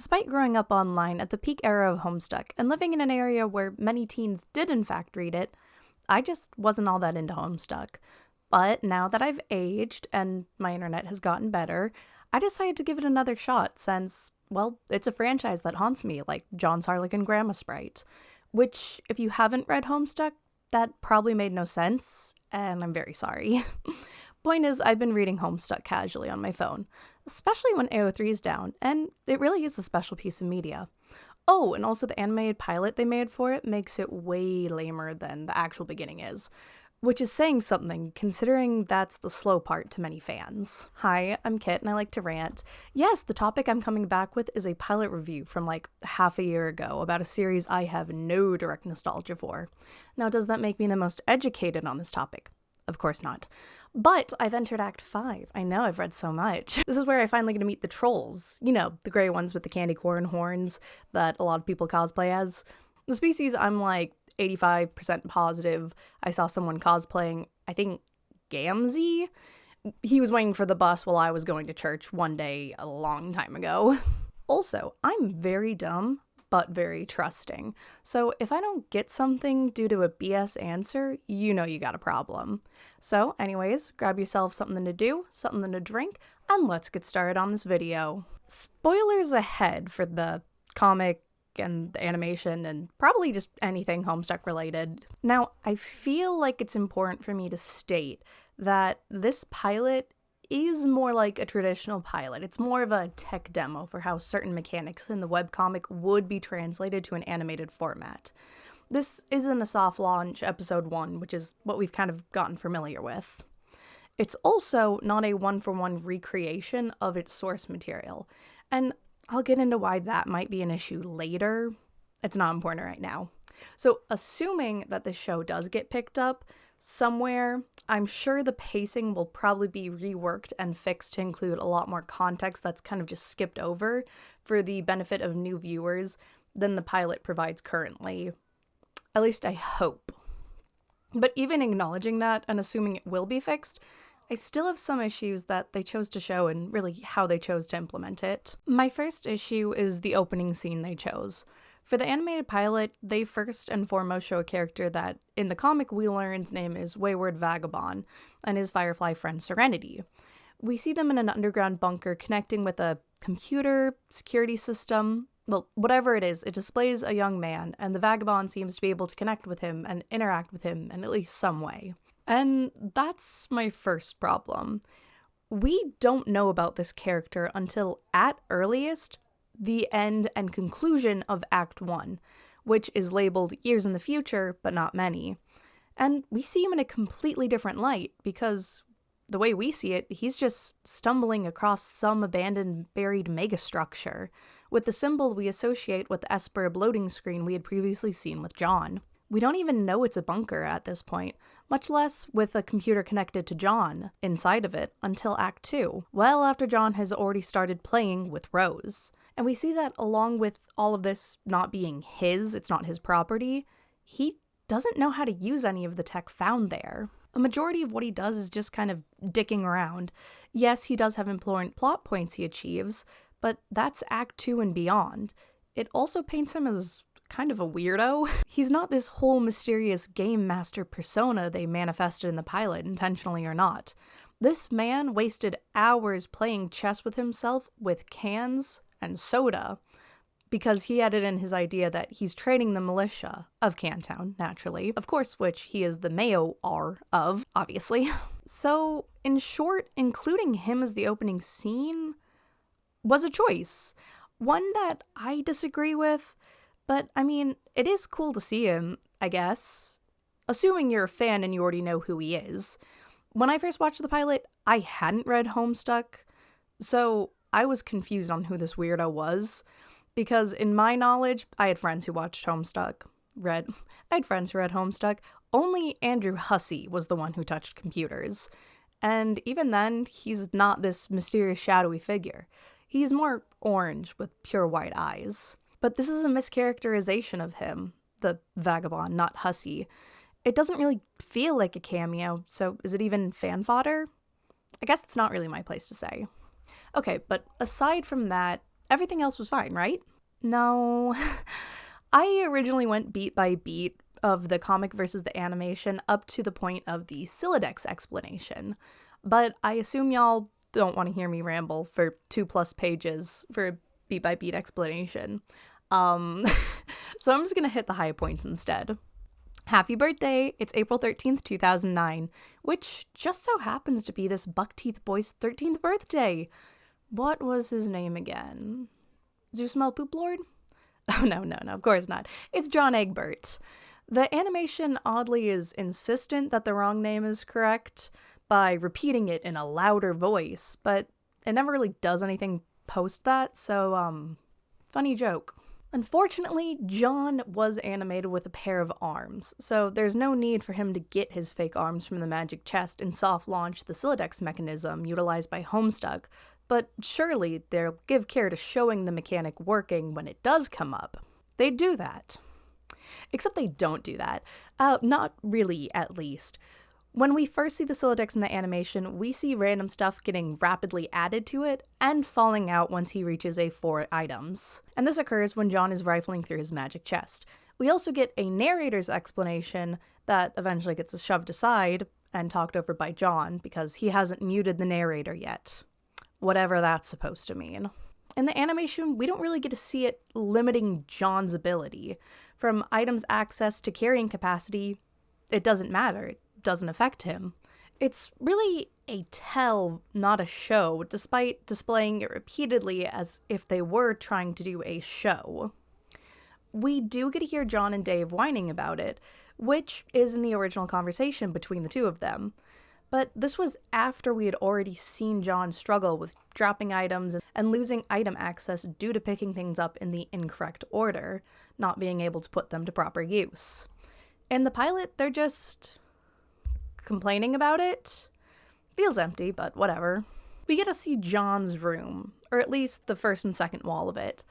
Despite growing up online at the peak era of Homestuck and living in an area where many teens did in fact read it, I just wasn't all that into Homestuck. But now that I've aged and my internet has gotten better, I decided to give it another shot since, well, it's a franchise that haunts me, like John's Harlequin Grandma Sprite. Which, if you haven't read Homestuck, that probably made no sense, and I'm very sorry. Point is, I've been reading Homestuck casually on my phone, especially when AO3 is down, and it really is a special piece of media. Oh, and also the animated pilot they made for it makes it way lamer than the actual beginning is, which is saying something considering that's the slow part to many fans. Hi, I'm Kit and I like to rant. Yes, the topic I'm coming back with is a pilot review from like half a year ago about a series I have no direct nostalgia for. Now, does that make me the most educated on this topic? Of course not. But I've entered Act 5. I know, I've read so much. This is where I finally get to meet the trolls. You know, the gray ones with the candy corn horns that a lot of people cosplay as. The species I'm like 85% positive I saw someone cosplaying, I think, Gamzee? He was waiting for the bus while I was going to church one day a long time ago. Also, I'm very dumb, but very trusting. So if I don't get something due to a BS answer, you know you got a problem. So anyways, grab yourself something to do, something to drink, and let's get started on this video. Spoilers ahead for the comic and the animation and probably just anything Homestuck related. Now, I feel like it's important for me to state that this pilot is more like a traditional pilot. It's more of a tech demo for how certain mechanics in the webcomic would be translated to an animated format. This isn't a soft launch episode 1, which is what we've kind of gotten familiar with. It's also not a one-for-one recreation of its source material, and I'll get into why that might be an issue later. It's not important right now. So, assuming that this show does get picked up somewhere, I'm sure the pacing will probably be reworked and fixed to include a lot more context that's kind of just skipped over for the benefit of new viewers than the pilot provides currently. At least I hope. But even acknowledging that and assuming it will be fixed, I still have some issues that they chose to show and really how they chose to implement it. My first issue is the opening scene they chose. For the animated pilot, they first and foremost show a character that, in the comic, we learn's name is Wayward Vagabond, and his Firefly friend Serenity. We see them in an underground bunker connecting with a computer security system. Well, whatever it is, it displays a young man, and the Vagabond seems to be able to connect with him and interact with him in at least some way. And that's my first problem. We don't know about this character until, at earliest, the end and conclusion of Act 1, which is labeled years in the future, but not many. And we see him in a completely different light, because the way we see it, he's just stumbling across some abandoned, buried megastructure, with the symbol we associate with the Esperb loading screen we had previously seen with John. We don't even know it's a bunker at this point, much less with a computer connected to John inside of it until Act 2, well after John has already started playing with Rose. And we see that along with all of this not being it's not his property, he doesn't know how to use any of the tech found there. A majority of what he does is just kind of dicking around. Yes, he does have important plot points he achieves, but that's Act 2 and beyond. It also paints him as kind of a weirdo. He's not this whole mysterious game master persona they manifested in the pilot, intentionally or not. This man wasted hours playing chess with himself with cans and soda because he had it in his idea that he's training the militia of Cantown, naturally, of course, which he is the mayor of, obviously. So, in short, including him as the opening scene was a choice. One that I disagree with. But, I mean, it is cool to see him, I guess. Assuming you're a fan and you already know who he is. When I first watched the pilot, I hadn't read Homestuck, so I was confused on who this weirdo was. Because in my knowledge, I had friends who watched Homestuck, I had friends who read Homestuck. Only Andrew Hussey was the one who touched computers. And even then, he's not this mysterious shadowy figure. He's more orange with pure white eyes. But this is a mischaracterization of him, the Vagabond, not Hussey. It doesn't really feel like a cameo, so is it even fan fodder? I guess it's not really my place to say. Okay, but aside from that, everything else was fine, right? No. I originally went beat by beat of the comic versus the animation up to the point of the Sylladex explanation, but I assume y'all don't want to hear me ramble for 2+ pages for a beat by beat explanation. So I'm just gonna hit the high points instead. Happy birthday! It's April 13th, 2009, which just so happens to be this Buckteeth boy's 13th birthday. What was his name again? Zeusmel Poop Lord? Oh, no, of course not. It's John Egbert. The animation oddly is insistent that the wrong name is correct by repeating it in a louder voice, but it never really does anything post that, so, funny joke. Unfortunately, John was animated with a pair of arms, so there's no need for him to get his fake arms from the magic chest and soft launch the Sylladex mechanism utilized by Homestuck, but surely they'll give care to showing the mechanic working when it does come up. They do that. Except they don't do that. Not really, at least. When we first see the Sylladex in the animation, we see random stuff getting rapidly added to it and falling out once he reaches a 4 items. And this occurs when John is rifling through his magic chest. We also get a narrator's explanation that eventually gets shoved aside and talked over by John because he hasn't muted the narrator yet. Whatever that's supposed to mean. In the animation, we don't really get to see it limiting John's ability. From items access to carrying capacity, it doesn't matter. It doesn't affect him. It's really a tell, not a show, despite displaying it repeatedly as if they were trying to do a show. We do get to hear John and Dave whining about it, which is in the original conversation between the two of them. But this was after we had already seen John struggle with dropping items and losing item access due to picking things up in the incorrect order, not being able to put them to proper use. In the pilot, they're just complaining about it. Feels empty, but whatever. We get to see John's room, or at least the first and second wall of it.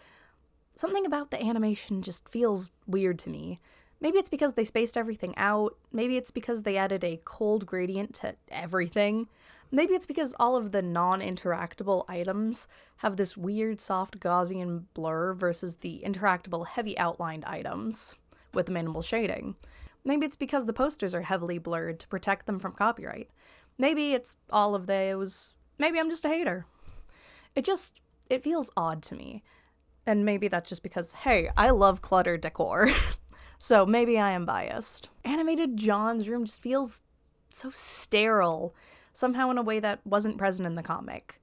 Something about the animation just feels weird to me. Maybe it's because they spaced everything out. Maybe it's because they added a cold gradient to everything. Maybe it's because all of the non-interactable items have this weird soft Gaussian blur versus the interactable heavy outlined items with minimal shading. Maybe it's because the posters are heavily blurred to protect them from copyright. Maybe it's all of those. Maybe I'm just a hater. It feels odd to me. And maybe that's just because, hey, I love cluttered decor. So maybe I am biased. Animated John's room just feels so sterile, somehow in a way that wasn't present in the comic.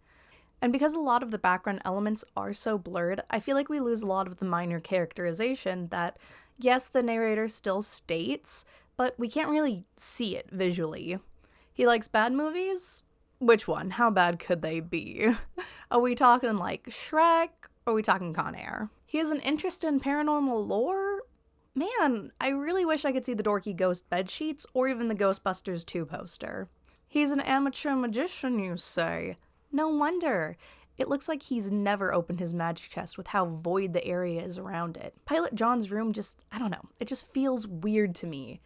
And because a lot of the background elements are so blurred, I feel like we lose a lot of the minor characterization that, yes, the narrator still states, but we can't really see it visually. He likes bad movies? Which one? How bad could they be? Are we talking like Shrek? Or are we talking Con Air? He has an interest in paranormal lore? Man, I really wish I could see the dorky ghost bedsheets or even the Ghostbusters 2 poster. He's an amateur magician, you say? No wonder. It looks like he's never opened his magic chest with how void the area is around it. Pilot John's room I don't know, it just feels weird to me.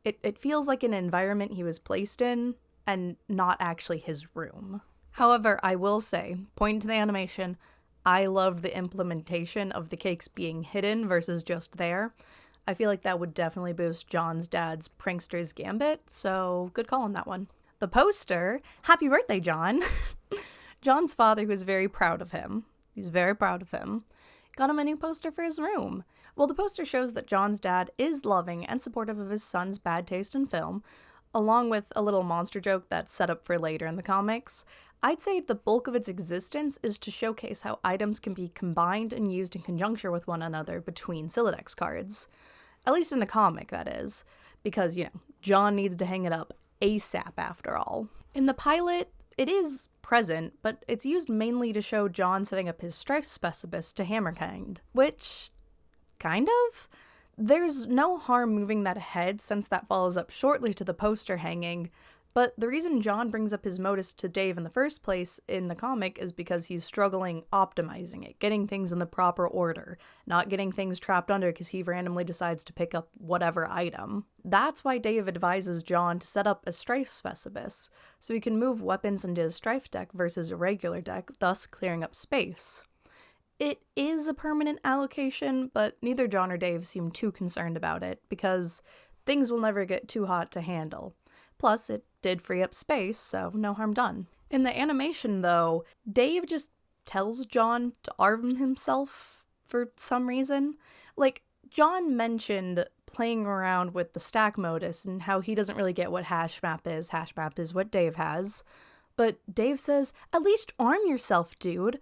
It feels like an environment he was placed in and not actually his room. However, I will say, pointing to the animation, I loved the implementation of the cakes being hidden versus just there. I feel like that would definitely boost John's dad's prankster's gambit, so good call on that one. The poster, happy birthday, John. John's father, who is very proud of him, got him a new poster for his room. Well, the poster shows that John's dad is loving and supportive of his son's bad taste in film, along with a little monster joke that's set up for later in the comics. I'd say the bulk of its existence is to showcase how items can be combined and used in conjunction with one another between Sylladex cards. At least in the comic, that is. Because, John needs to hang it up ASAP after all. In the pilot, it is present, but it's used mainly to show John setting up his Strife specibus to Hammerkind. Which, kind of? There's no harm moving that ahead since that follows up shortly to the poster hanging, but the reason John brings up his modus to Dave in the first place in the comic is because he's struggling optimizing it, getting things in the proper order, not getting things trapped under because he randomly decides to pick up whatever item. That's why Dave advises John to set up a Strife specibus, so he can move weapons into his Strife deck versus a regular deck, thus clearing up space. It is a permanent allocation, but neither John or Dave seem too concerned about it, because things will never get too hot to handle. Plus, it did free up space, so no harm done. In the animation, though, Dave just tells John to arm himself for some reason. Like, John mentioned playing around with the stack modus and how he doesn't really get what hash map is. Hash map is what Dave has. But Dave says, at least arm yourself, dude.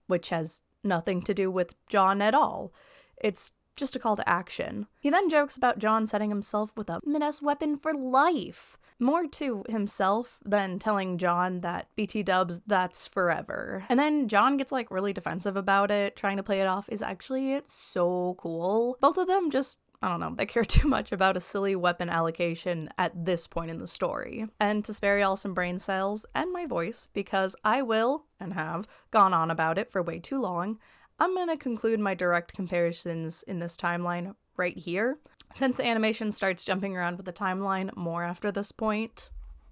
Which has nothing to do with John at all. It's just a call to action. He then jokes about John setting himself with a menace weapon for life. More to himself than telling John that BT dubs, that's forever. And then John gets like really defensive about it, trying to play it off is actually it's so cool. Both of them just, I don't know, they care too much about a silly weapon allocation at this point in the story. And to spare y'all some brain cells and my voice, because I will, and have, gone on about it for way too long, I'm gonna conclude my direct comparisons in this timeline right here, since the animation starts jumping around with the timeline more after this point.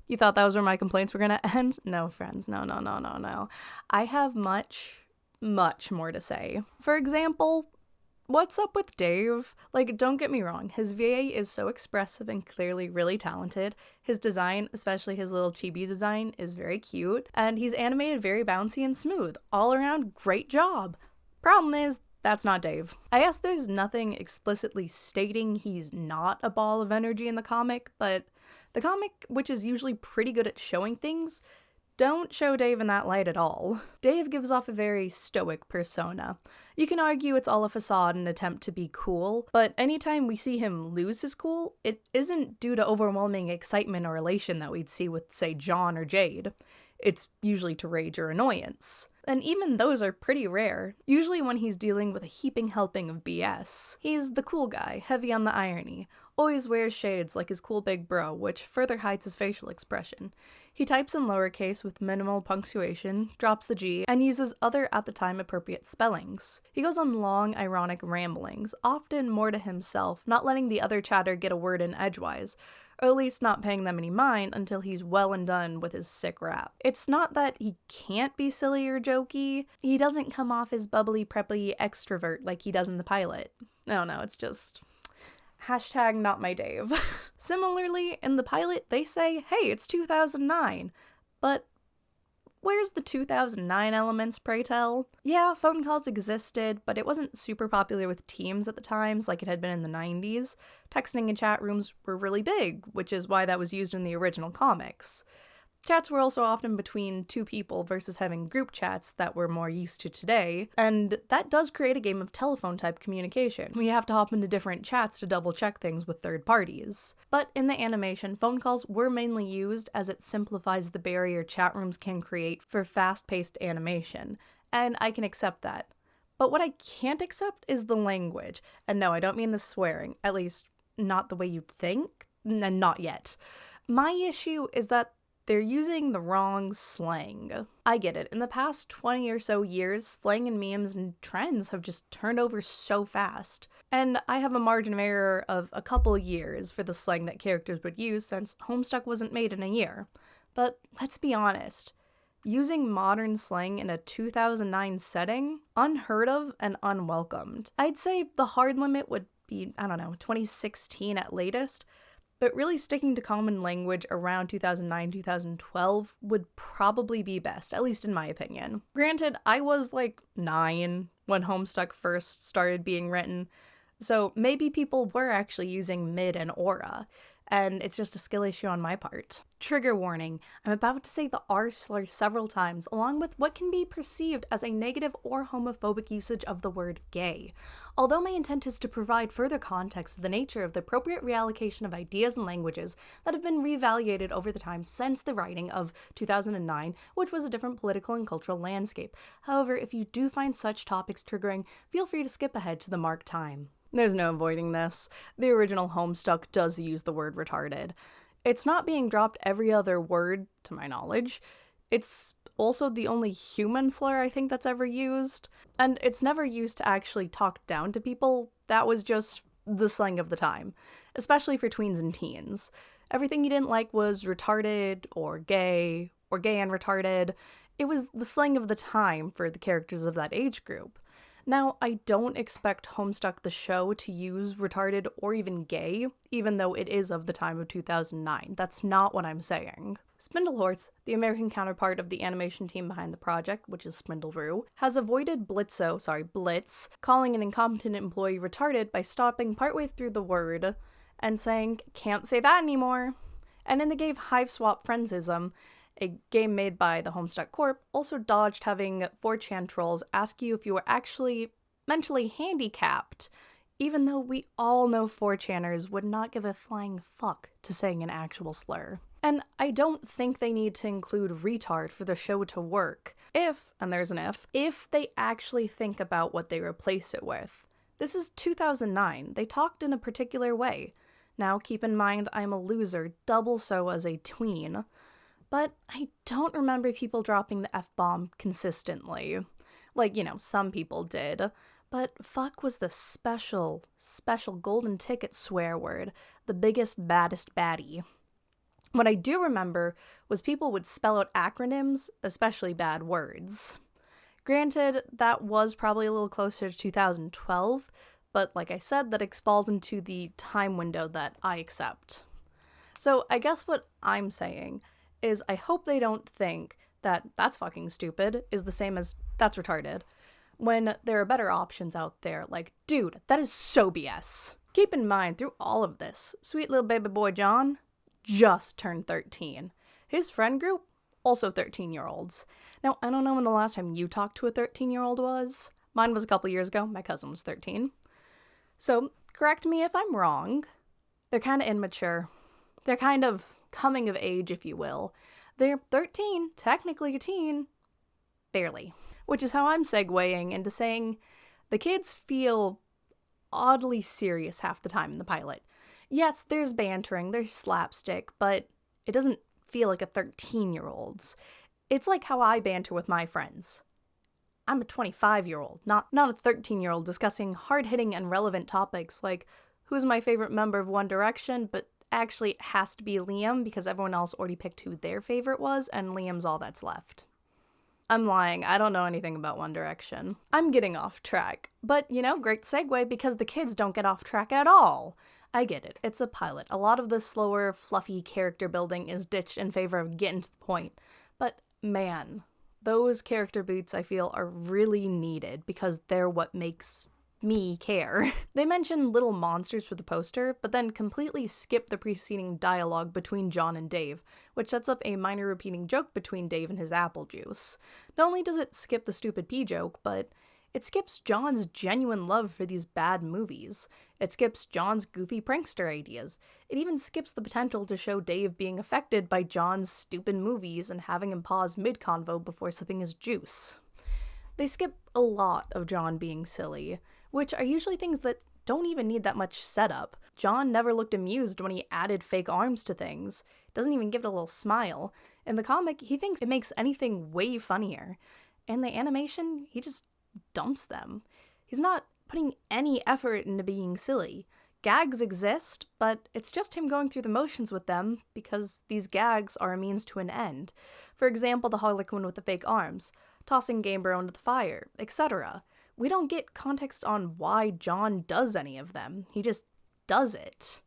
You thought that was where my complaints were gonna end? No, friends, no. I have much more to say. For example, what's up with Dave? Like, don't get me wrong, his VA is so expressive and clearly really talented. His design, especially his little chibi design, is very cute, and he's animated very bouncy and smooth. All around, great job. Problem is, that's not Dave. I guess there's nothing explicitly stating he's not a ball of energy in the comic, but the comic, which is usually pretty good at showing things, don't show Dave in that light at all. Dave gives off a very stoic persona. You can argue it's all a facade and attempt to be cool, but anytime we see him lose his cool, it isn't due to overwhelming excitement or elation that we'd see with, say, John or Jade. It's usually to rage or annoyance. And even those are pretty rare, usually when he's dealing with a heaping helping of BS. He's the cool guy, heavy on the irony, always wears shades like his cool big bro, which further hides his facial expression. He types in lowercase with minimal punctuation, drops the G, and uses other at the time appropriate spellings. He goes on long, ironic ramblings, often more to himself, not letting the other chatter get a word in edgewise, or at least not paying them any mind until he's well and done with his sick rap. It's not that he can't be silly or jokey, he doesn't come off as bubbly, preppy extrovert like he does in the pilot. No, it's just hashtag not my Dave. Similarly, in the pilot, they say, hey, it's 2009, but where's the 2009 elements, pray tell? Yeah, phone calls existed, but it wasn't super popular with teams at the times like it had been in the 90s. Texting and chat rooms were really big, which is why that was used in the original comics. Chats were also often between two people versus having group chats that we're more used to today, and that does create a game of telephone-type communication. We have to hop into different chats to double-check things with third parties. But in the animation, phone calls were mainly used as it simplifies the barrier chat rooms can create for fast-paced animation, and I can accept that. But what I can't accept is the language. And no, I don't mean the swearing, at least not the way you'd think, and not yet. My issue is that they're using the wrong slang. I get it. In the past 20 or so years, slang and memes and trends have just turned over so fast. And I have a margin of error of a couple years for the slang that characters would use since Homestuck wasn't made in a year. But let's be honest. Using modern slang in a 2009 setting? Unheard of and unwelcomed. I'd say the hard limit would be, 2016 at latest. But really sticking to common language around 2009-2012 would probably be best, at least in my opinion. Granted, I was like 9 when Homestuck first started being written, so maybe people were actually using mid and aura, and it's just a skill issue on my part. Trigger warning, I'm about to say the R slur several times, along with what can be perceived as a negative or homophobic usage of the word gay. Although my intent is to provide further context to the nature of the appropriate reallocation of ideas and languages that have been reevaluated over the time since the writing of 2009, which was a different political and cultural landscape. However, if you do find such topics triggering, feel free to skip ahead to the marked time. There's no avoiding this. The original Homestuck does use the word retarded. It's not being dropped every other word, to my knowledge. It's also the only human slur I think that's ever used. And it's never used to actually talk down to people. That was just the slang of the time, especially for tweens and teens. Everything you didn't like was retarded or gay and retarded. It was the slang of the time for the characters of that age group. Now, I don't expect Homestuck the show to use retarded or even gay, even though it is of the time of 2009. That's not what I'm saying. Spindlehorse, the American counterpart of the animation team behind the project, which is Spindleroo, has avoided Blitz, calling an incompetent employee retarded by stopping partway through the word and saying, "Can't say that anymore." And in the game Hive Swap Friendsism, a game made by the Homestuck Corp, also dodged having 4chan trolls ask you if you were actually mentally handicapped, even though we all know 4chaners would not give a flying fuck to saying an actual slur. And I don't think they need to include retard for the show to work, if, and there's an if they actually think about what they replace it with. This is 2009, they talked in a particular way. Now keep in mind I'm a loser, double so as a tween. But I don't remember people dropping the F-bomb consistently. Like, some people did. But fuck was the special golden ticket swear word, the biggest, baddest baddie. What I do remember was people would spell out acronyms, especially bad words. Granted, that was probably a little closer to 2012, but like I said, that falls into the time window that I accept. So I guess what I'm saying is I hope they don't think that "that's fucking stupid" is the same as "that's retarded," when there are better options out there, like, dude, that is so BS. Keep in mind, through all of this, sweet little baby boy John just turned 13. His friend group, also 13-year-olds. Now, I don't know when the last time you talked to a 13-year-old was. Mine was a couple years ago. My cousin was 13. So, correct me if I'm wrong. They're kind of immature. They're kind of coming of age, if you will. They're 13, technically a teen. Barely. Which is how I'm segueing into saying the kids feel oddly serious half the time in the pilot. Yes, there's bantering, there's slapstick, but it doesn't feel like a 13-year-old's. It's like how I banter with my friends. I'm a 25-year-old, not a 13-year-old discussing hard-hitting and relevant topics like who's my favorite member of One Direction, but actually it has to be Liam because everyone else already picked who their favorite was, and Liam's all that's left. I'm lying, I don't know anything about One Direction. I'm getting off track, but great segue because the kids don't get off track at all. I get it, it's a pilot. A lot of the slower, fluffy character building is ditched in favor of getting to the point. But man, those character beats I feel are really needed because they're what makes me care. They mention little monsters for the poster, but then completely skip the preceding dialogue between John and Dave, which sets up a minor repeating joke between Dave and his apple juice. Not only does it skip the stupid pee joke, but it skips John's genuine love for these bad movies. It skips John's goofy prankster ideas. It even skips the potential to show Dave being affected by John's stupid movies and having him pause mid-convo before sipping his juice. They skip a lot of John being silly, which are usually things that don't even need that much setup. John never looked amused when he added fake arms to things. Doesn't even give it a little smile. In the comic, he thinks it makes anything way funnier. In the animation, he just dumps them. He's not putting any effort into being silly. Gags exist, but it's just him going through the motions with them because these gags are a means to an end. For example, the Harlequin with the fake arms, tossing Game Bro into the fire, etc. We don't get context on why John does any of them. He just does it.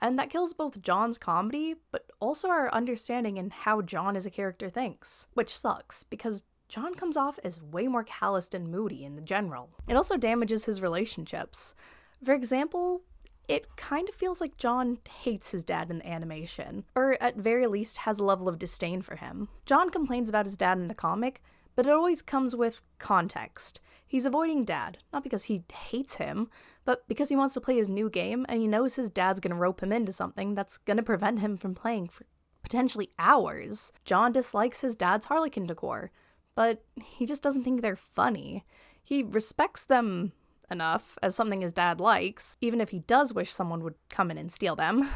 And that kills both John's comedy, but also our understanding in how John as a character thinks. Which sucks, because John comes off as way more calloused and moody in the general. It also damages his relationships. For example, it kind of feels like John hates his dad in the animation, or at very least has a level of disdain for him. John complains about his dad in the comic, but it always comes with context. He's avoiding Dad, not because he hates him, but because he wants to play his new game and he knows his dad's gonna rope him into something that's gonna prevent him from playing for potentially hours. John dislikes his dad's Harlequin decor, but he just doesn't think they're funny. He respects them enough as something his dad likes, even if he does wish someone would come in and steal them.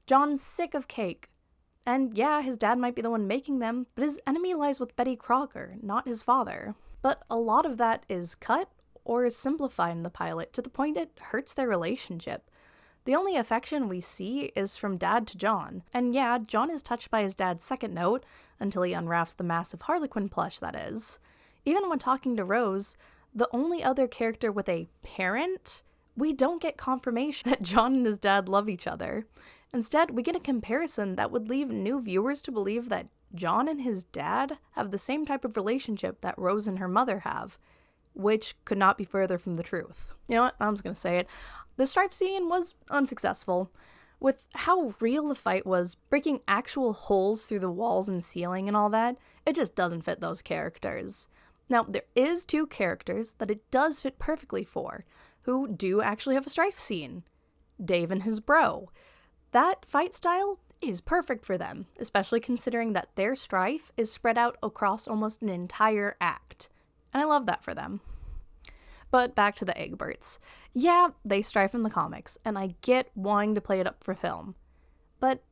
John's sick of cake. And yeah, his dad might be the one making them, but his enemy lies with Betty Crocker, not his father. But a lot of that is cut or is simplified in the pilot to the point it hurts their relationship. The only affection we see is from Dad to John. And yeah, John is touched by his dad's second note, until he unwraps the massive Harlequin plush, that is. Even when talking to Rose, The only other character with a parent, we don't get confirmation that John and his dad love each other. Instead, we get a comparison that would leave new viewers to believe that John and his dad have the same type of relationship that Rose and her mother have, which could not be further from the truth. You know what? I'm just gonna say it. The Strife scene was unsuccessful. With how real the fight was, breaking actual holes through the walls and ceiling and all that, it just doesn't fit those characters. Now, there is 2 characters that it does fit perfectly for, who do actually have a Strife scene. Dave and his bro. That fight style is perfect for them, especially considering that their Strife is spread out across almost an entire act. And I love that for them. But back to the Egberts. Yeah, they strife in the comics, and I get wanting to play it up for film. But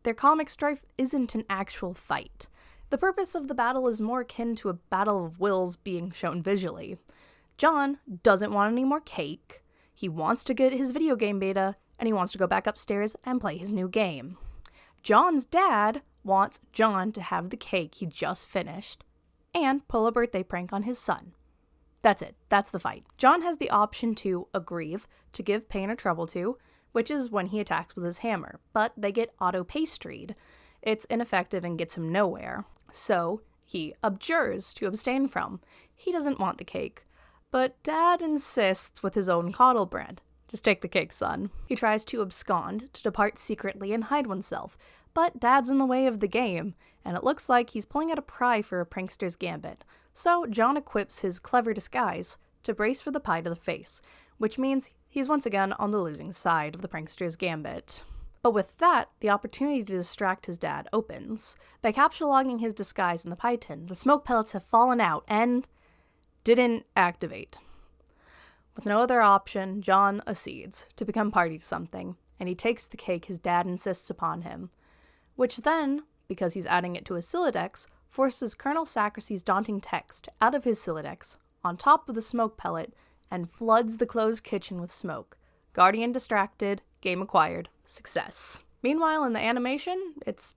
their comic strife isn't an actual fight. The purpose of the battle is more akin to a battle of wills being shown visually. John doesn't want any more cake, he wants to get his video game beta, and he wants to go back upstairs and play his new game. John's dad wants John to have the cake he just finished, and pull a birthday prank on his son. That's it. That's the fight. John has the option to aggrieve, to give pain or trouble to, which is when he attacks with his hammer, but they get auto-pastried. It's ineffective and gets him nowhere. So he abjures to abstain from. He doesn't want the cake. But Dad insists with his own coddle brand. Just take the cake, son. He tries to abscond, to depart secretly and hide oneself, but Dad's in the way of the game, and it looks like he's pulling out a pry for a prankster's gambit. So John equips his clever disguise to brace for the pie to the face, which means he's once again on the losing side of the prankster's gambit. But with that, the opportunity to distract his dad opens. By capsulogging his disguise in the pie tin, the smoke pellets have fallen out and didn't activate. With no other option, John accedes to become party to something, and he takes the cake his dad insists upon him, which then, because he's adding it to his Silodex, forces Colonel Sacracy's daunting text out of his Silodex, on top of the smoke pellet, and floods the closed kitchen with smoke. Guardian distracted, game acquired, success. Meanwhile, in the animation, it's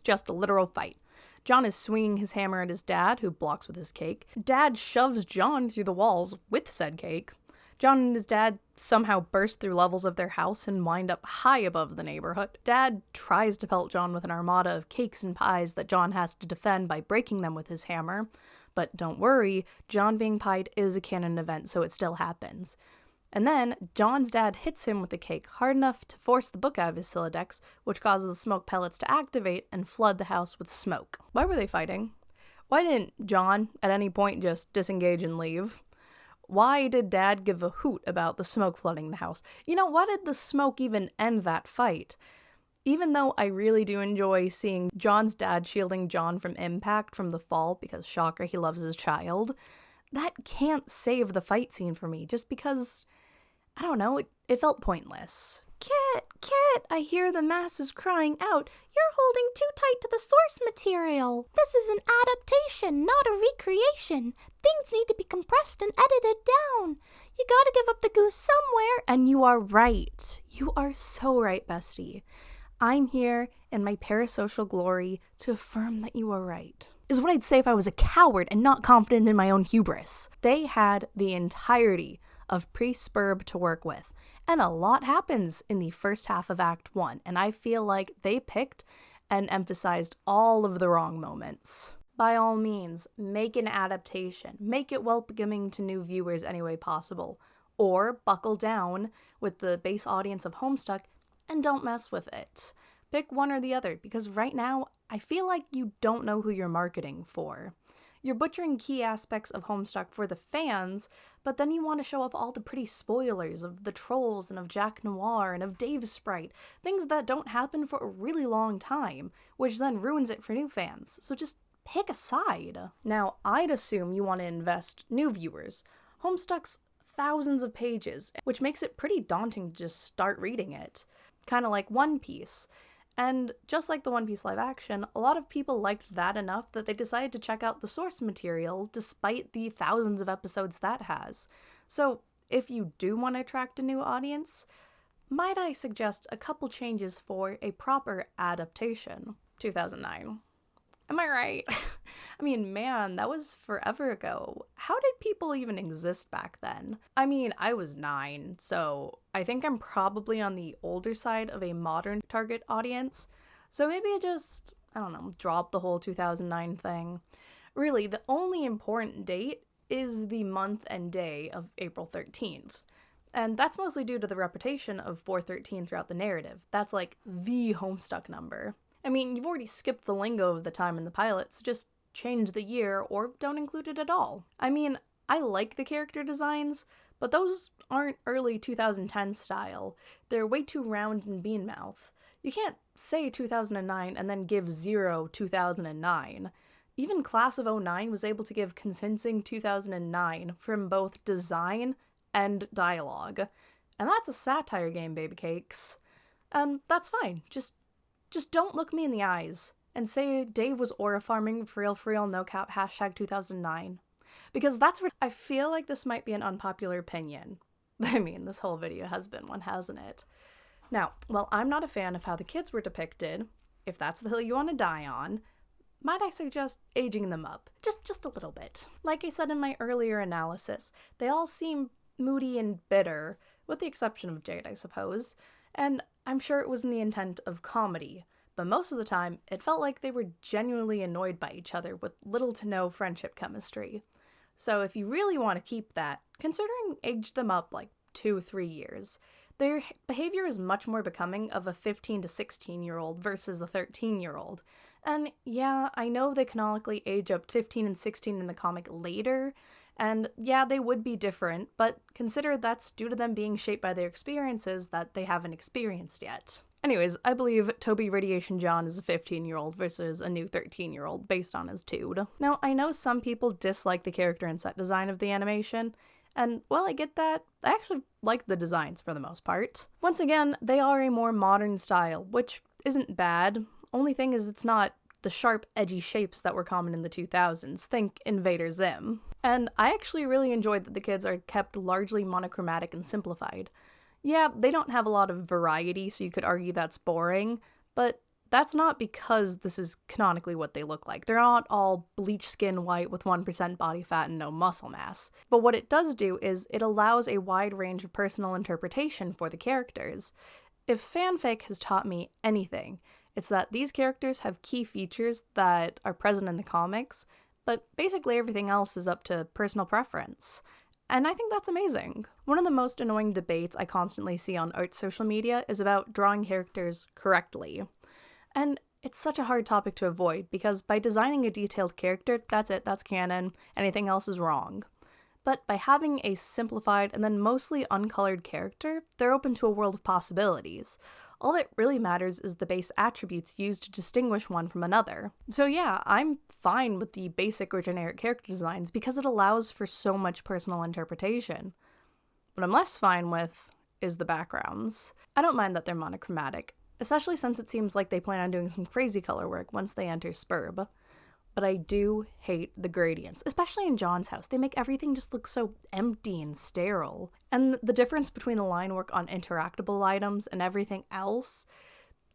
just a literal fight. John is swinging his hammer at his dad, who blocks with his cake. Dad shoves John through the walls with said cake. John and his dad somehow burst through levels of their house and wind up high above the neighborhood. Dad tries to pelt John with an armada of cakes and pies that John has to defend by breaking them with his hammer. But don't worry, John being pied is a canon event, so it still happens. And then, John's dad hits him with the cake hard enough to force the book out of his Silodex, which causes the smoke pellets to activate and flood the house with smoke. Why were they fighting? Why didn't John, at any point, just disengage and leave? Why did Dad give a hoot about the smoke flooding the house? You know, why did the smoke even end that fight? Even though I really do enjoy seeing John's dad shielding John from impact from the fall, because shocker, he loves his child, that can't save the fight scene for me, just because, I don't know, it felt pointless. Kit, I hear the masses crying out, "You're holding too tight to the source material! This is an adaptation, not a recreation! Things need to be compressed and edited down! You gotta give up the goose somewhere!" And you are right. You are so right, bestie. I'm here in my parasocial glory to affirm that you are right. Is what I'd say if I was a coward and not confident in my own hubris. They had the entirety of pre-Spurb to work with. And a lot happens in the first half of Act 1, and I feel like they picked and emphasized all of the wrong moments. By all means, make an adaptation. Make it welcoming to new viewers any way possible. Or buckle down with the base audience of Homestuck and don't mess with it. Pick one or the other, because right now, I feel like you don't know who you're marketing for. You're butchering key aspects of Homestuck for the fans, but then you want to show off all the pretty spoilers of the trolls and of Jack Noir and of Dave's sprite, things that don't happen for a really long time, which then ruins it for new fans. So just pick a side. Now, I'd assume you want to invest new viewers. Homestuck's thousands of pages, which makes it pretty daunting to just start reading it. Kind of like One Piece. And just like the One Piece live action, a lot of people liked that enough that they decided to check out the source material despite the thousands of episodes that has. So if you do want to attract a new audience, might I suggest a couple changes for a proper adaptation? 2009. Am I right? I mean, man, that was forever ago. How did people even exist back then? I mean, I was 9, so I think I'm probably on the older side of a modern target audience. So maybe I just, I don't know, dropped the whole 2009 thing. Really, the only important date is the month and day of April 13th. And that's mostly due to the repetition of 413 throughout the narrative. That's like the Homestuck number. I mean, you've already skipped the lingo of the time in the pilot, so just change the year or don't include it at all. I mean, I like the character designs, but those aren't early 2010 style. They're way too round and bean mouth. You can't say 2009 and then give 0 2009. Even Class of '09 was able to give convincing 2009 from both design and dialogue. And that's a satire game, baby cakes. And that's fine. Just don't look me in the eyes and say Dave was aura farming for real, no cap, hashtag 2009. Because that's I feel like this might be an unpopular opinion. I mean, this whole video has been one, hasn't it? Now, while I'm not a fan of how the kids were depicted, if that's the hill you want to die on, might I suggest aging them up? Just a little bit. Like I said in my earlier analysis, they all seem moody and bitter, with the exception of Jade, I suppose, and I'm sure it was in the intent of comedy, but most of the time, it felt like they were genuinely annoyed by each other with little to no friendship chemistry. So if you really want to keep that, considering age them up like 2-3 years, their behavior is much more becoming of a 15 to 16-year-old versus a 13-year-old. And yeah, I know they canonically age up 15 and 16 in the comic later, and yeah, they would be different, but consider that's due to them being shaped by their experiences that they haven't experienced yet. Anyways, I believe Toby Radiation John is a 15-year-old versus a new 13-year-old based on his dude. Now, I know some people dislike the character and set design of the animation, and while I get that, I actually like the designs for the most part. Once again, they are a more modern style, which isn't bad. Only thing is it's not the sharp, edgy shapes that were common in the 2000s. Think Invader Zim. And I actually really enjoyed that the kids are kept largely monochromatic and simplified. Yeah, they don't have a lot of variety, so you could argue that's boring, but that's not because this is canonically what they look like. They're not all bleach skin white with 1% body fat and no muscle mass. But what it does do is it allows a wide range of personal interpretation for the characters. If fanfic has taught me anything, it's that these characters have key features that are present in the comics, but basically everything else is up to personal preference. And I think that's amazing. One of the most annoying debates I constantly see on art social media is about drawing characters correctly. And it's such a hard topic to avoid because by designing a detailed character, that's it, that's canon, anything else is wrong. But by having a simplified and then mostly uncolored character, they're open to a world of possibilities. All that really matters is the base attributes used to distinguish one from another. So yeah, I'm fine with the basic or generic character designs because it allows for so much personal interpretation. What I'm less fine with is the backgrounds. I don't mind that they're monochromatic, especially since it seems like they plan on doing some crazy color work once they enter Spurb. But I do hate the gradients, especially in John's house. They make everything just look so empty and sterile. And the difference between the line work on interactable items and everything else,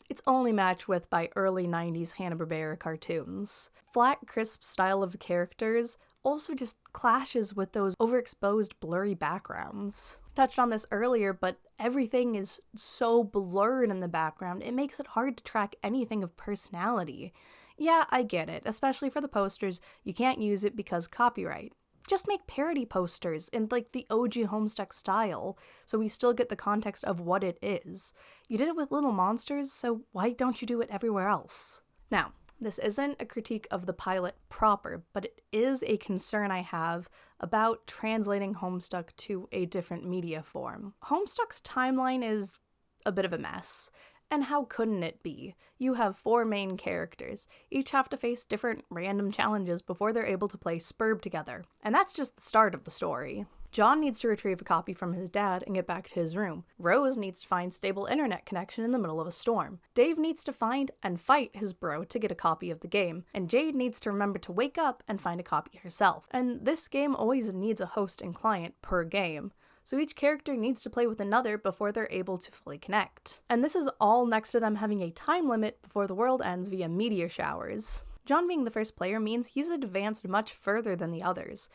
it's only matched with by early 90s Hanna-Barbera cartoons. Flat, crisp style of the characters also just clashes with those overexposed, blurry backgrounds. Touched on this earlier, but everything is so blurred in the background, it makes it hard to track anything of personality. Yeah, I get it, especially for the posters, you can't use it because copyright. Just make parody posters in like the OG Homestuck style, so we still get the context of what it is. You did it with Little Monsters, so why don't you do it everywhere else? Now, this isn't a critique of the pilot proper, but it is a concern I have about translating Homestuck to a different media form. Homestuck's timeline is a bit of a mess. And how couldn't it be? You have 4 main characters. Each have to face different random challenges before they're able to play Spurb together. And that's just the start of the story. John needs to retrieve a copy from his dad and get back to his room. Rose needs to find stable internet connection in the middle of a storm. Dave needs to find and fight his bro to get a copy of the game. And Jade needs to remember to wake up and find a copy herself. And this game always needs a host and client per game. So each character needs to play with another before they're able to fully connect. And this is all next to them having a time limit before the world ends via meteor showers. John being the first player means he's advanced much further than the others.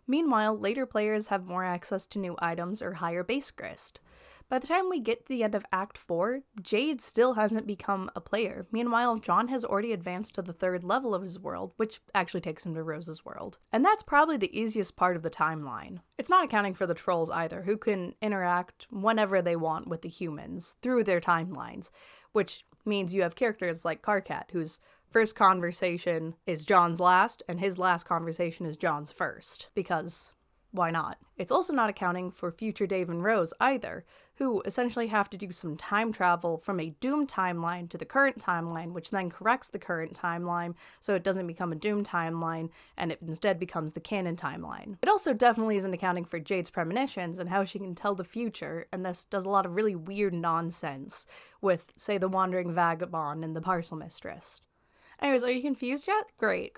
Meanwhile, later players have more access to new items or higher base grist. By the time we get to the end of Act 4, Jade still hasn't become a player. Meanwhile, John has already advanced to the 3rd level of his world, which actually takes him to Rose's world. And that's probably the easiest part of the timeline. It's not accounting for the trolls either, who can interact whenever they want with the humans through their timelines, which means you have characters like Karkat, whose first conversation is John's last, and his last conversation is John's first, because why not? It's also not accounting for future Dave and Rose either, who essentially have to do some time travel from a doomed timeline to the current timeline, which then corrects the current timeline so it doesn't become a doomed timeline and it instead becomes the canon timeline. It also definitely isn't accounting for Jade's premonitions and how she can tell the future, and this does a lot of really weird nonsense with, say, the Wandering Vagabond and the Parcel Mistress. Anyways, are you confused yet? Great.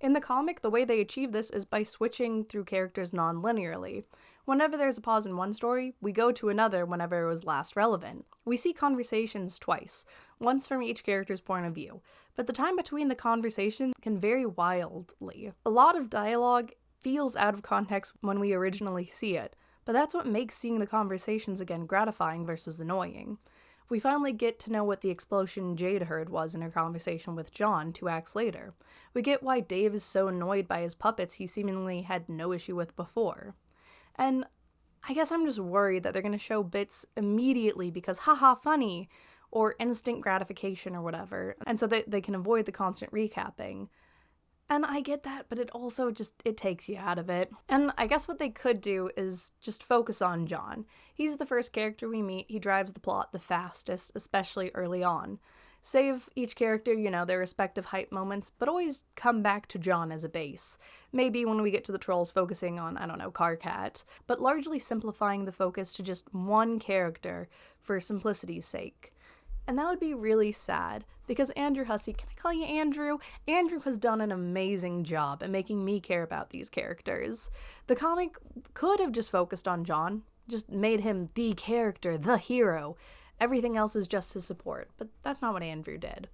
In the comic, the way they achieve this is by switching through characters non-linearly. Whenever there's a pause in one story, we go to another whenever it was last relevant. We see conversations twice, once from each character's point of view, but the time between the conversations can vary wildly. A lot of dialogue feels out of context when we originally see it, but that's what makes seeing the conversations again gratifying versus annoying. We finally get to know what the explosion Jade heard was in her conversation with John 2 acts later. We get why Dave is so annoyed by his puppets he seemingly had no issue with before. And I guess I'm just worried that they're going to show bits immediately because haha funny, or instant gratification or whatever, and so they can avoid the constant recapping. And I get that, but it also it takes you out of it. And I guess what they could do is just focus on John. He's the first character we meet, he drives the plot the fastest, especially early on. Save each character, their respective hype moments, but always come back to John as a base. Maybe when we get to the trolls focusing on, Karkat, but largely simplifying the focus to just one character for simplicity's sake. And that would be really sad, because Andrew Hussey, can I call you Andrew? Andrew has done an amazing job at making me care about these characters. The comic could have just focused on John, just made him the character, the hero. Everything else is just his support, but that's not what Andrew did.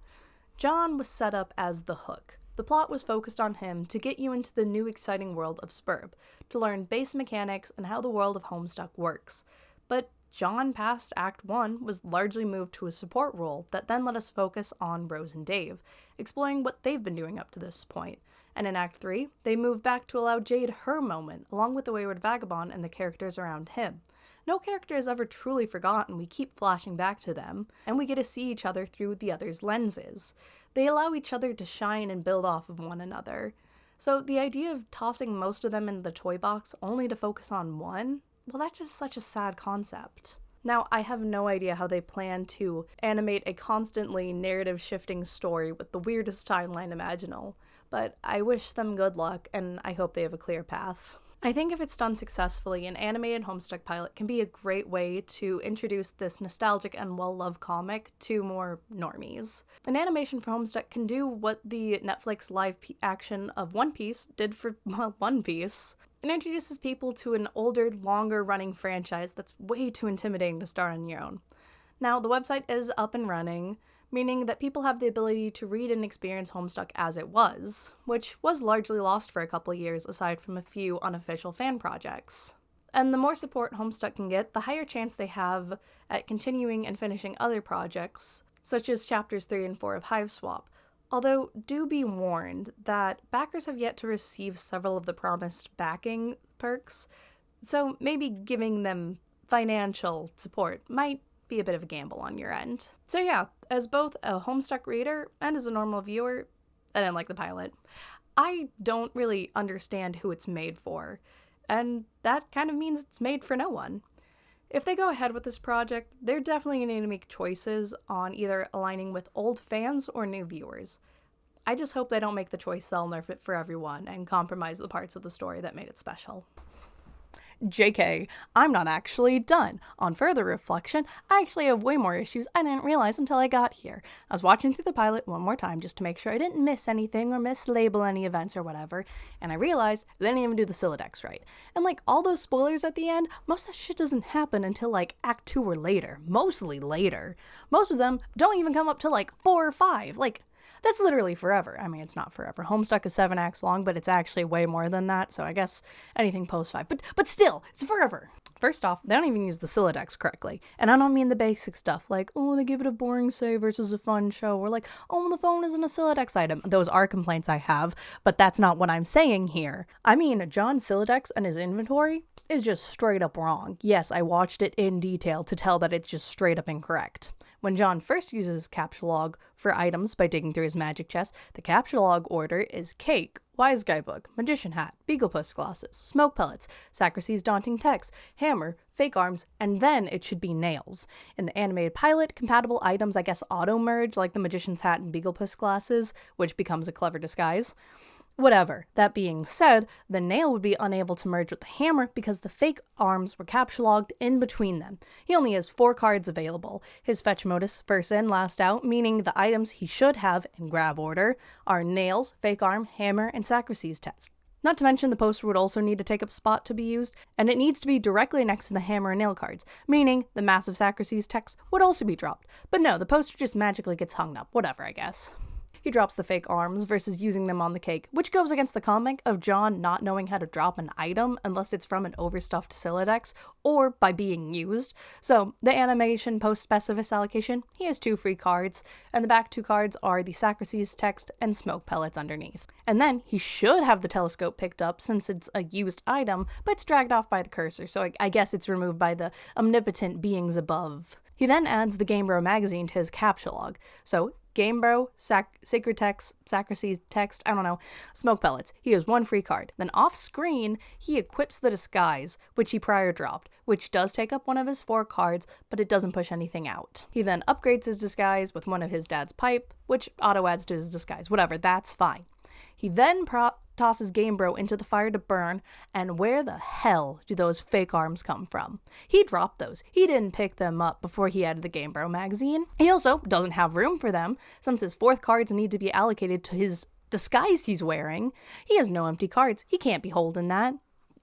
John was set up as the hook. The plot was focused on him to get you into the new exciting world of Spurb, to learn base mechanics and how the world of Homestuck works. But John, past Act 1, was largely moved to a support role that then let us focus on Rose and Dave, exploring what they've been doing up to this point. And in Act 3, they move back to allow Jade her moment, along with the Wayward Vagabond and the characters around him. No character is ever truly forgotten, we keep flashing back to them, and we get to see each other through the other's lenses. They allow each other to shine and build off of one another. So the idea of tossing most of them into the toy box only to focus on one? Well, that's just such a sad concept. Now, I have no idea how they plan to animate a constantly narrative-shifting story with the weirdest timeline imaginable, but I wish them good luck, and I hope they have a clear path. I think if it's done successfully, an animated Homestuck Pilot can be a great way to introduce this nostalgic and well-loved comic to more normies. An animation for Homestuck can do what the Netflix live action of One Piece did for, One Piece. It introduces people to an older, longer-running franchise that's way too intimidating to start on your own. Now, the website is up and running, meaning that people have the ability to read and experience Homestuck as it was, which was largely lost for a couple years aside from a few unofficial fan projects. And the more support Homestuck can get, the higher chance they have at continuing and finishing other projects, such as chapters 3 and 4 of Hiveswap. Although, do be warned that backers have yet to receive several of the promised backing perks, so maybe giving them financial support might be a bit of a gamble on your end. So yeah, as both a Homestuck reader and as a normal viewer, I didn't like the pilot. I don't really understand who it's made for, and that kind of means it's made for no one. If they go ahead with this project, they're definitely going to need to make choices on either aligning with old fans or new viewers. I just hope they don't make the choice they'll nerf it for everyone and compromise the parts of the story that made it special. JK, I'm not actually done. On further reflection, I actually have way more issues I didn't realize until I got here. I was watching through the pilot one more time just to make sure I didn't miss anything or mislabel any events or whatever, and I realized they didn't even do the Silodex right. And all those spoilers at the end, most of that shit doesn't happen until Act 2 or later. Mostly later. Most of them don't even come up till 4 or 5. That's literally forever. I mean, it's not forever. Homestuck is 7 acts long, but it's actually way more than that, so I guess anything post 5. But still, it's forever. First off, they don't even use the Sylladex correctly. And I don't mean the basic stuff like, oh, they give it a boring save versus a fun show, or like, oh, the phone isn't a Sylladex item. Those are complaints I have, but that's not what I'm saying here. I mean, John's Sylladex and his inventory is just straight up wrong. Yes, I watched it in detail to tell that it's just straight up incorrect. When John first uses capture log for items by digging through his magic chest, the capture log order is cake, wise guy book, magician hat, beaglepuss glasses, smoke pellets, Sacracy's daunting text, hammer, fake arms, and then it should be nails. In the animated pilot, compatible items I guess auto-merge, like the magician's hat and beaglepuss glasses, which becomes a clever disguise. Whatever. That being said, the nail would be unable to merge with the hammer because the fake arms were capture logged in between them. He only has 4 cards available. His fetch modus, first in, last out, meaning the items he should have in grab order are nails, fake arm, hammer, and Sacracy's text. Not to mention the poster would also need to take up spot to be used, and it needs to be directly next to the hammer and nail cards, meaning the massive Sacracy's text would also be dropped. But no, the poster just magically gets hung up. Whatever, I guess. He drops the fake arms versus using them on the cake, which goes against the comic of John not knowing how to drop an item unless it's from an overstuffed Sylladex or by being used. So the animation post-specific allocation, he has 2 free cards, and the back 2 cards are the Sacracy's text and smoke pellets underneath. And then he should have the telescope picked up since it's a used item, but it's dragged off by the cursor, so I guess it's removed by the omnipotent beings above. He then adds the Game Bro magazine to his capture log. So Game Bro, Sacred Text, Sacracy's text, I don't know, smoke pellets. He has 1 free card. Then off screen, he equips the disguise, which he prior dropped, which does take up one of his 4 cards, but it doesn't push anything out. He then upgrades his disguise with one of his dad's pipe, which auto adds to his disguise. Whatever, that's fine. He then tosses Game Bro into the fire to burn, and where the hell do those fake arms come from? He dropped those. He didn't pick them up before he added the Game Bro magazine. He also doesn't have room for them, since his 4th cards need to be allocated to his disguise he's wearing. He has no empty cards. He can't be holding that.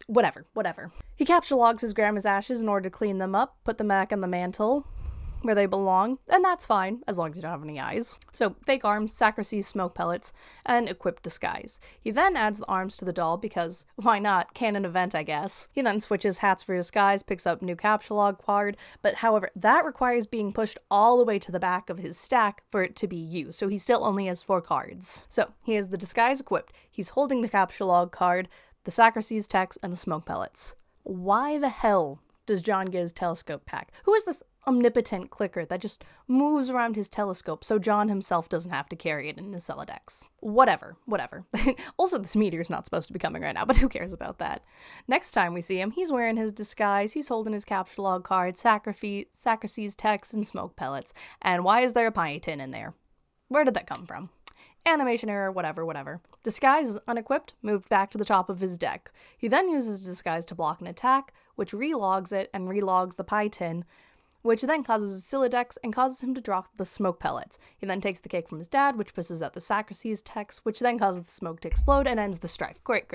Whatever. He capture logs his grandma's ashes in order to clean them up, put them back on the mantle where they belong, and that's fine, as long as you don't have any eyes. So, fake arms, Sacracy's smoke pellets, and equipped disguise. He then adds the arms to the doll because, why not, canon event I guess. He then switches hats for disguise, picks up new capture log card, but however, that requires being pushed all the way to the back of his stack for it to be used, so he still only has 4 cards. So, he has the disguise equipped, he's holding the capture log card, the Sacracy's text, and the smoke pellets. Why the hell does John get his telescope pack? Who is this omnipotent clicker that just moves around his telescope so John himself doesn't have to carry it in his Sylladex? Whatever. Also, this meteor's not supposed to be coming right now, but who cares about that? Next time we see him, he's wearing his disguise, he's holding his capture log card, Sacracy's text, and smoke pellets. And why is there a pie tin in there? Where did that come from? Animation error, whatever. Disguise is unequipped, moved back to the top of his deck. He then uses disguise to block an attack, which relogs it and relogs the pie tin, which then causes a Sylladex and causes him to drop the smoke pellets. He then takes the cake from his dad, which pushes out the Sacracy's text, which then causes the smoke to explode and ends the strife. Great.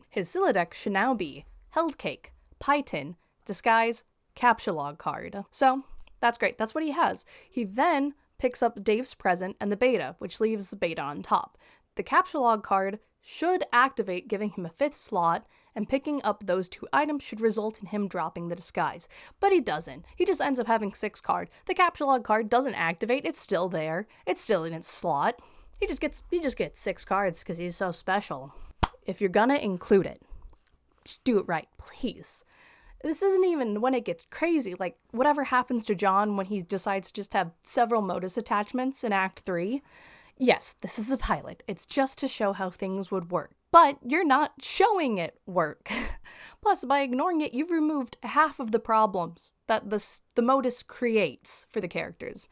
His Sylladex should now be held cake, pie tin, disguise, capture log card. So, that's great. That's what he has. He then picks up Dave's present and the beta, which leaves the beta on top. The capture log card should activate, giving him a 5th slot, and picking up those 2 items should result in him dropping the disguise. But he doesn't. He just ends up having 6 cards. The capture log card doesn't activate, it's still there. It's still in its slot. He just gets 6 cards because he's so special. If you're gonna include it, just do it right, please. This isn't even when it gets crazy, like whatever happens to John when he decides to just have several modus attachments in Act 3. Yes, this is a pilot. It's just to show how things would work. But you're not showing it work. Plus, by ignoring it, you've removed half of the problems that the modus creates for the characters.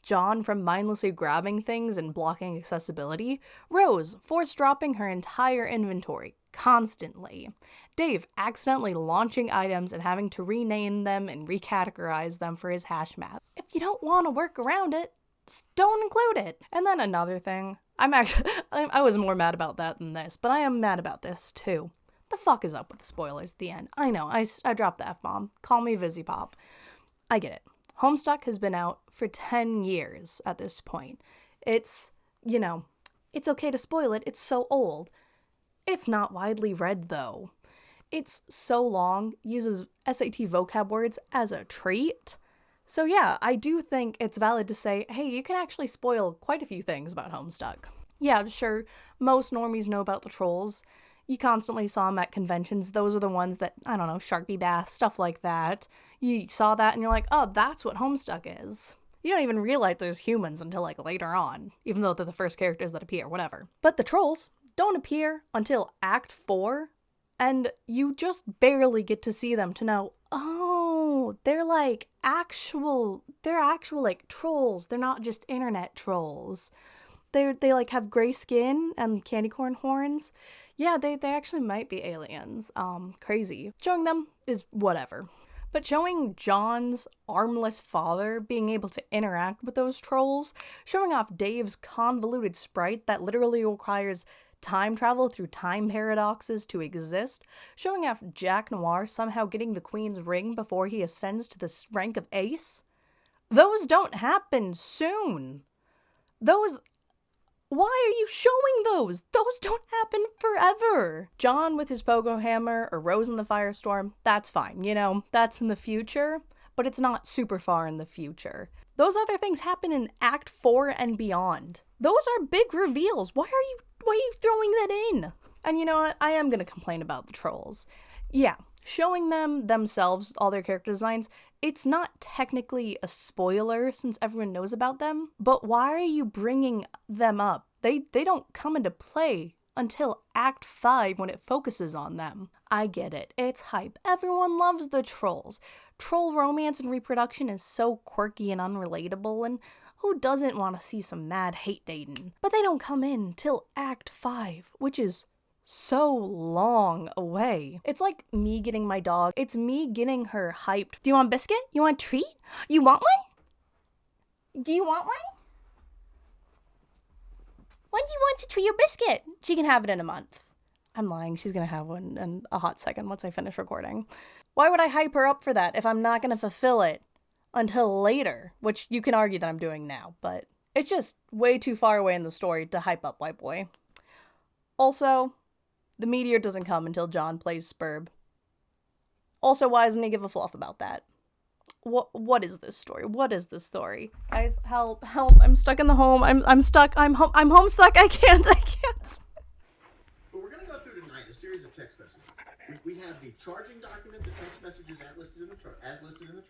John from mindlessly grabbing things and blocking accessibility. Rose force dropping her entire inventory constantly. Dave accidentally launching items and having to rename them and recategorize them for his hash map. If you don't want to work around it, just don't include it. And then another thing, I was more mad about that than this, but I am mad about this too. The fuck is up with the spoilers at the end? I know, I dropped the F-bomb. Call me Vizzy Pop. I get it. Homestuck has been out for 10 years at this point. It's, It's okay to spoil it, it's so old. It's not widely read, though. It's so long, uses SAT vocab words as a treat. So yeah, I do think it's valid to say, hey, you can actually spoil quite a few things about Homestuck. Yeah, sure, most normies know about the trolls. You constantly saw them at conventions. Those are the ones that, I don't know, Sharpie Bath, stuff like that. You saw that and you're like, oh, that's what Homestuck is. You don't even realize there's humans until like later on, even though they're the first characters that appear, whatever. But the trolls don't appear until Act 4, and you just barely get to see them to know, oh, they're actual like trolls. They're not just internet trolls. They like have gray skin and candy corn horns. Yeah, they actually might be aliens. Crazy. Showing them is whatever. But showing John's armless father being able to interact with those trolls, showing off Dave's convoluted sprite that literally requires time travel through time paradoxes to exist, showing off Jack Noir somehow getting the Queen's ring before he ascends to the rank of ace, those don't happen soon. Why are you showing those? Those don't happen forever. John with his pogo hammer or Rose in the Firestorm, that's fine, that's in the future, but it's not super far in the future. Those other things happen in Act 4 and beyond. Those are big reveals. Why are you throwing that in? And you know what? I am going to complain about the trolls. Yeah, showing them themselves, all their character designs, it's not technically a spoiler since everyone knows about them, but why are you bringing them up? They don't come into play until Act 5 when it focuses on them. I get it. It's hype. Everyone loves the trolls. Troll romance and reproduction is so quirky and unrelatable, and who doesn't want to see some mad hate dating? But they don't come in till Act 5, which is so long away. It's like me getting my dog. It's me getting her hyped. Do you want a biscuit? You want a treat? You want one? Do you want one? When do you want to treat your biscuit? She can have it in a month. I'm lying. She's gonna have one in a hot second once I finish recording. Why would I hype her up for that if I'm not gonna fulfill it until later? Which you can argue that I'm doing now, but it's just way too far away in the story to hype up White Boy. Also, the meteor doesn't come until John plays Spurb. Also, why doesn't he give a fluff about that? What is this story? What is this story? Guys, help. I'm stuck in the home. I'm stuck. I'm homestuck. I can't. But we're going to go through tonight a series of text messages. We have the charging document, the text messages as listed in the